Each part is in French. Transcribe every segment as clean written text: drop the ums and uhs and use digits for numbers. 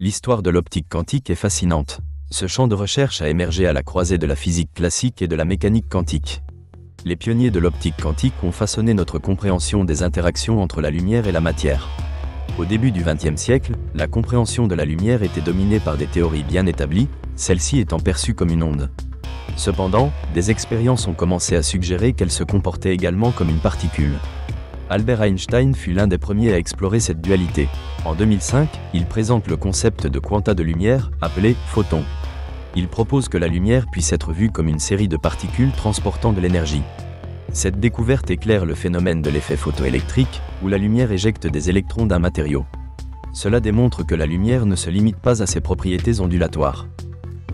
L'histoire de l'optique quantique est fascinante. Ce champ de recherche a émergé à la croisée de la physique classique et de la mécanique quantique. Les pionniers de l'optique quantique ont façonné notre compréhension des interactions entre la lumière et la matière. Au début du XXe siècle, la compréhension de la lumière était dominée par des théories bien établies, celle-ci étant perçue comme une onde. Cependant, des expériences ont commencé à suggérer qu'elle se comportait également comme une particule. Albert Einstein fut l'un des premiers à explorer cette dualité. En 2005, il présente le concept de quanta de lumière, appelé photon. Il propose que la lumière puisse être vue comme une série de particules transportant de l'énergie. Cette découverte éclaire le phénomène de l'effet photoélectrique, où la lumière éjecte des électrons d'un matériau. Cela démontre que la lumière ne se limite pas à ses propriétés ondulatoires.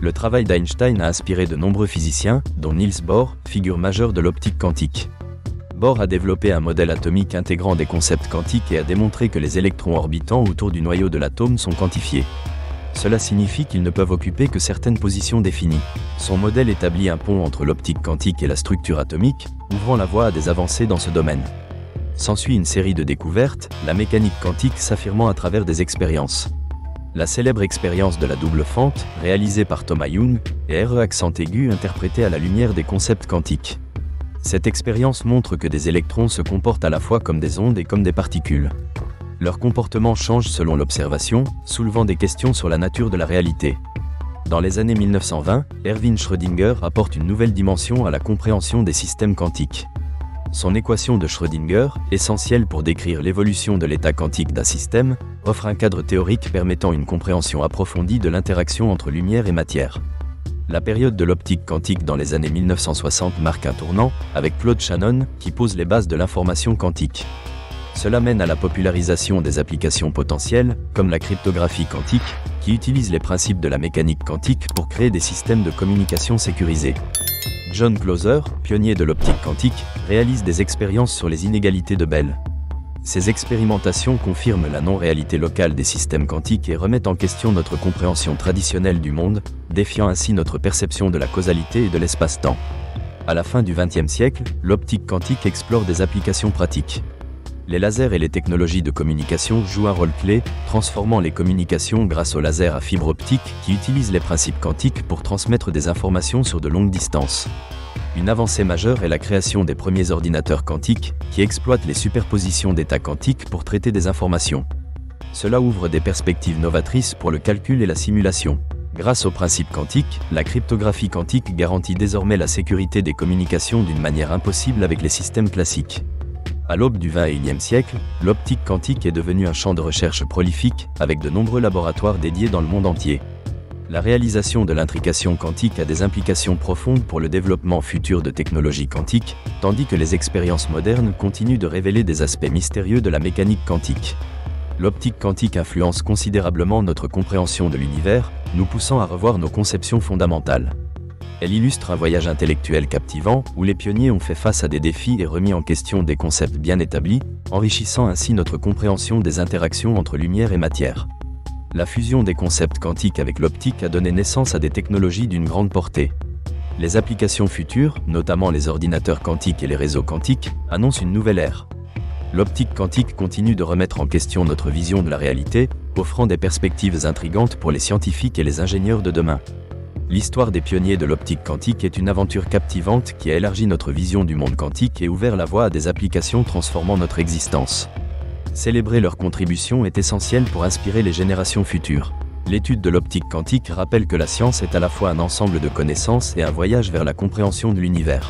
Le travail d'Einstein a inspiré de nombreux physiciens, dont Niels Bohr, figure majeure de l'optique quantique. Bohr a développé un modèle atomique intégrant des concepts quantiques et a démontré que les électrons orbitant autour du noyau de l'atome sont quantifiés. Cela signifie qu'ils ne peuvent occuper que certaines positions définies. Son modèle établit un pont entre l'optique quantique et la structure atomique, ouvrant la voie à des avancées dans ce domaine. S'ensuit une série de découvertes, la mécanique quantique s'affirmant à travers des expériences. La célèbre expérience de la double fente, réalisée par Thomas Young, et RE accent aigu interprétée à la lumière des concepts quantiques. Cette expérience montre que des électrons se comportent à la fois comme des ondes et comme des particules. Leur comportement change selon l'observation, soulevant des questions sur la nature de la réalité. Dans les années 1920, Erwin Schrödinger apporte une nouvelle dimension à la compréhension des systèmes quantiques. Son équation de Schrödinger, essentielle pour décrire l'évolution de l'état quantique d'un système, offre un cadre théorique permettant une compréhension approfondie de l'interaction entre lumière et matière. La période de l'optique quantique dans les années 1960 marque un tournant, avec Claude Shannon, qui pose les bases de l'information quantique. Cela mène à la popularisation des applications potentielles, comme la cryptographie quantique, qui utilise les principes de la mécanique quantique pour créer des systèmes de communication sécurisés. John Clauser, pionnier de l'optique quantique, réalise des expériences sur les inégalités de Bell. Ces expérimentations confirment la non-réalité locale des systèmes quantiques et remettent en question notre compréhension traditionnelle du monde, défiant ainsi notre perception de la causalité et de l'espace-temps. À la fin du XXe siècle, l'optique quantique explore des applications pratiques. Les lasers et les technologies de communication jouent un rôle clé, transformant les communications grâce aux lasers à fibre optique qui utilisent les principes quantiques pour transmettre des informations sur de longues distances. Une avancée majeure est la création des premiers ordinateurs quantiques, qui exploitent les superpositions d'états quantiques pour traiter des informations. Cela ouvre des perspectives novatrices pour le calcul et la simulation. Grâce aux principes quantiques, la cryptographie quantique garantit désormais la sécurité des communications d'une manière impossible avec les systèmes classiques. À l'aube du XXIe siècle, l'optique quantique est devenue un champ de recherche prolifique, avec de nombreux laboratoires dédiés dans le monde entier. La réalisation de l'intrication quantique a des implications profondes pour le développement futur de technologies quantiques, tandis que les expériences modernes continuent de révéler des aspects mystérieux de la mécanique quantique. L'optique quantique influence considérablement notre compréhension de l'univers, nous poussant à revoir nos conceptions fondamentales. Elle illustre un voyage intellectuel captivant, où les pionniers ont fait face à des défis et remis en question des concepts bien établis, enrichissant ainsi notre compréhension des interactions entre lumière et matière. La fusion des concepts quantiques avec l'optique a donné naissance à des technologies d'une grande portée. Les applications futures, notamment les ordinateurs quantiques et les réseaux quantiques, annoncent une nouvelle ère. L'optique quantique continue de remettre en question notre vision de la réalité, offrant des perspectives intrigantes pour les scientifiques et les ingénieurs de demain. L'histoire des pionniers de l'optique quantique est une aventure captivante qui a élargi notre vision du monde quantique et ouvert la voie à des applications transformant notre existence. Célébrer leur contribution est essentiel pour inspirer les générations futures. L'étude de l'optique quantique rappelle que la science est à la fois un ensemble de connaissances et un voyage vers la compréhension de l'univers.